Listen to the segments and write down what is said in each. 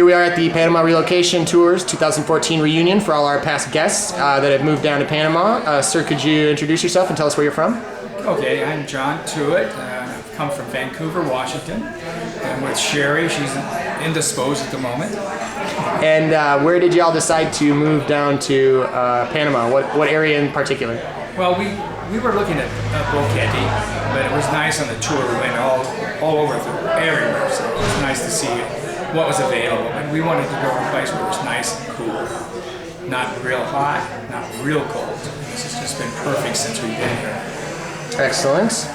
Here we are at the Panama Relocation Tour's 2014 reunion for all our past guests that have moved down to Panama. Sir, could you introduce yourself and tell us where you're from? Okay, I'm John Tuitt. I've come from Vancouver, Washington. I'm with Sherry. She's indisposed at the moment. And where did y'all decide to move down to Panama? What area in particular? Well, we were looking at Boquete, but it was nice on the tour. We went all over, everywhere, so it was nice to see what was available. And we wanted to go to a place where it was nice and cool. Not real hot, not real cold. This has just been perfect since we've been here. Excellent.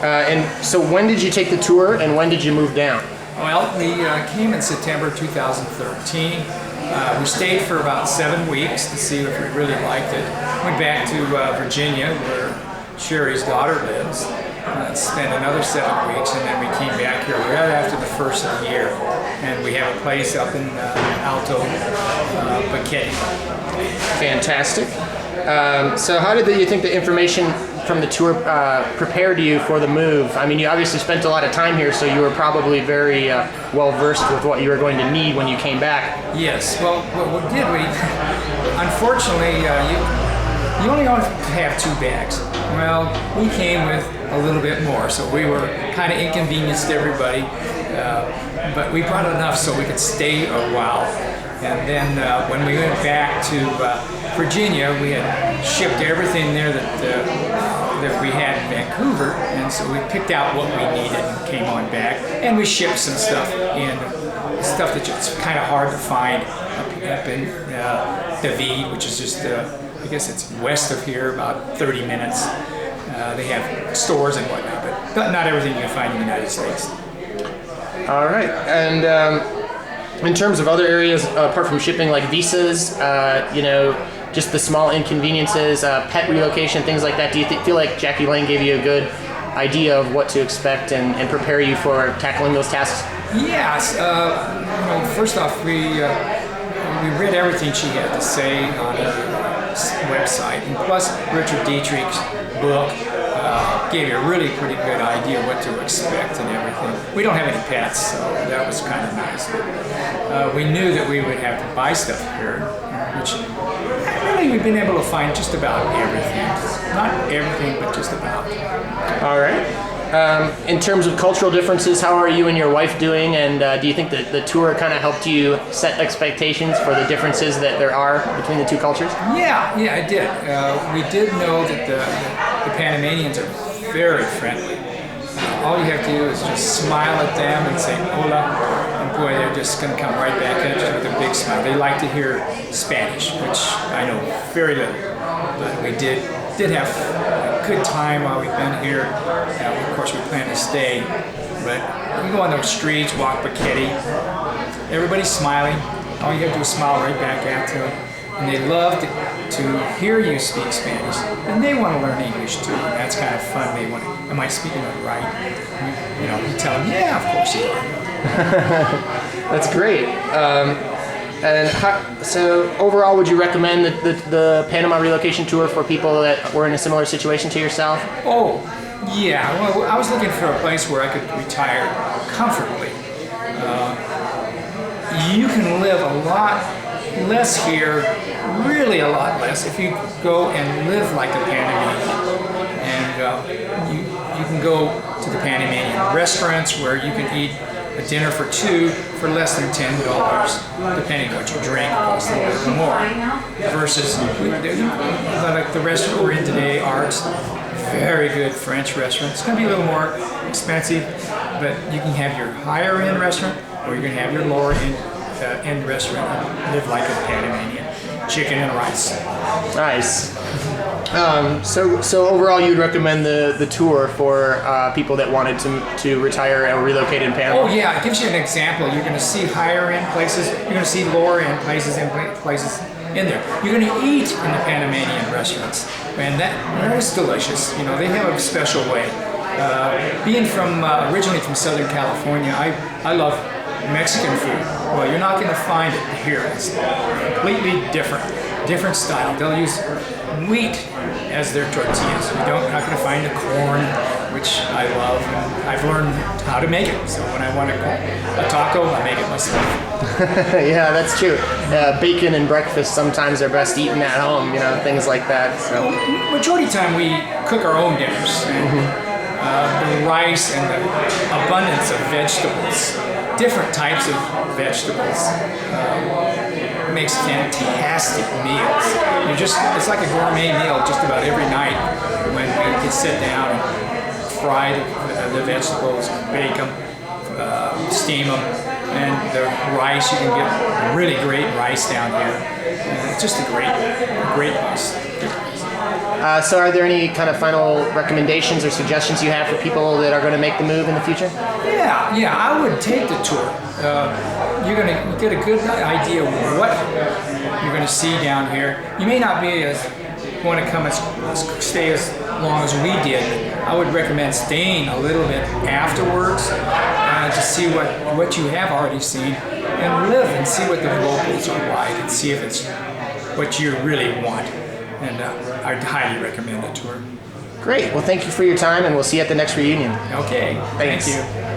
And so when did you take the tour and when did you move down? Well, we came in September 2013. We stayed for about 7 weeks to see if we really liked it. Went back to Virginia, where Sherry's daughter lives. Spent another 7 weeks, and then we came back here right after the first of the year. And we have a place up in Alto Boquete. Fantastic. So how did you think the information from the tour prepared you for the move? I mean, you obviously spent a lot of time here, so you were probably very well versed with what you were going to need when you came back. Yes. Well, what did we? Unfortunately, you only have 2 bags. Well, we came with a little bit more, so we were kind of inconvenienced to everybody. But we brought enough so we could stay a while. And then when we went back to Virginia, we had shipped everything there that we had in Vancouver, and so we picked out what we needed and came on back. And we shipped some stuff in, stuff that's kind of hard to find up in David, which is just, I guess it's west of here, about 30 minutes. They have stores and whatnot, but not everything you can find in the United States. All right, and in terms of other areas, apart from shipping, like visas, just the small inconveniences, pet relocation, things like that, do you feel like Jackie Lange gave you a good idea of what to expect and prepare you for tackling those tasks? Yes. First off, we read everything she had to say on her website, and plus Richard Dietrich's book gave you a really pretty good idea what to expect and everything. We don't have any pets, so that was kind of nice. But, we knew that we would have to buy stuff here, which really we've been able to find just about everything. Not everything, but just about. All right. In terms of cultural differences, how are you and your wife doing? And do you think that the tour kind of helped you set expectations for the differences that there are between the two cultures? Yeah, it did. We did know that the Panamanians are very friendly. All you have to do is just smile at them and say hola, and boy, they're just going to come right back at you with a big smile. They like to hear Spanish, which I know very little, but we did have a good time while we've been here. Of course, we plan to stay, but we go on those streets, walk Boquete, everybody's smiling. All you have to do is smile right back at them. And they love to hear you speak Spanish, and they want to learn English too. And that's kind of fun. They want to, am I speaking it right? You tell them, yeah, of course you are. That's great. So overall, would you recommend the Panama Relocation Tour for people that were in a similar situation to yourself? Oh, yeah. Well, I was looking for a place where I could retire comfortably. You can live a lot less here, really a lot less, if you go and live like a Panamanian. And you can go to the Panamanian restaurants where you can eat a dinner for 2 for less than $10, depending on what you drink, it costs a little bit more. Versus, like the restaurant we're in today, Arts, very good French restaurant. It's going to be a little more expensive, but you can have your higher end restaurant, or you can have your lower end restaurant and live like a Panamanian. Chicken and rice. Nice. So overall, you'd recommend the tour for people that wanted to retire and relocate in Panama? Oh yeah, it gives you an example. You're going to see higher end places. You're going to see lower end places in there. You're going to eat in the Panamanian restaurants, and that is delicious. They have a special way. Being originally from Southern California, I love Mexican food. Well, you're not going to find it here. It's completely different style. They'll use wheat as their tortillas. You're not going to find the corn, which I love, and I've learned how to make it. So when I want a taco, I make it myself. Yeah, that's true. Bacon and breakfast sometimes are best eaten at home, things like that. So Majority of the time we cook our own dinners. And, the rice and the abundance of vegetables, different types of vegetables, makes fantastic meals. It's like a gourmet meal just about every night when we can sit down and fry the vegetables, bake them, steam them, and the rice, you can get really great rice down here. It's just a great place. So are there any kind of final recommendations or suggestions you have for people that are going to make the move in the future? Yeah, I would take the tour. You're going to get a good idea of what you're going to see down here. You may not want to come and stay as long as we did. I would recommend staying a little bit afterwards to see what you have already seen, and live and see what the locals are like, and see if it's what you really want. And I'd highly recommend the tour. Great. Well, thank you for your time, and we'll see you at the next reunion. Okay. Thanks. Thank you.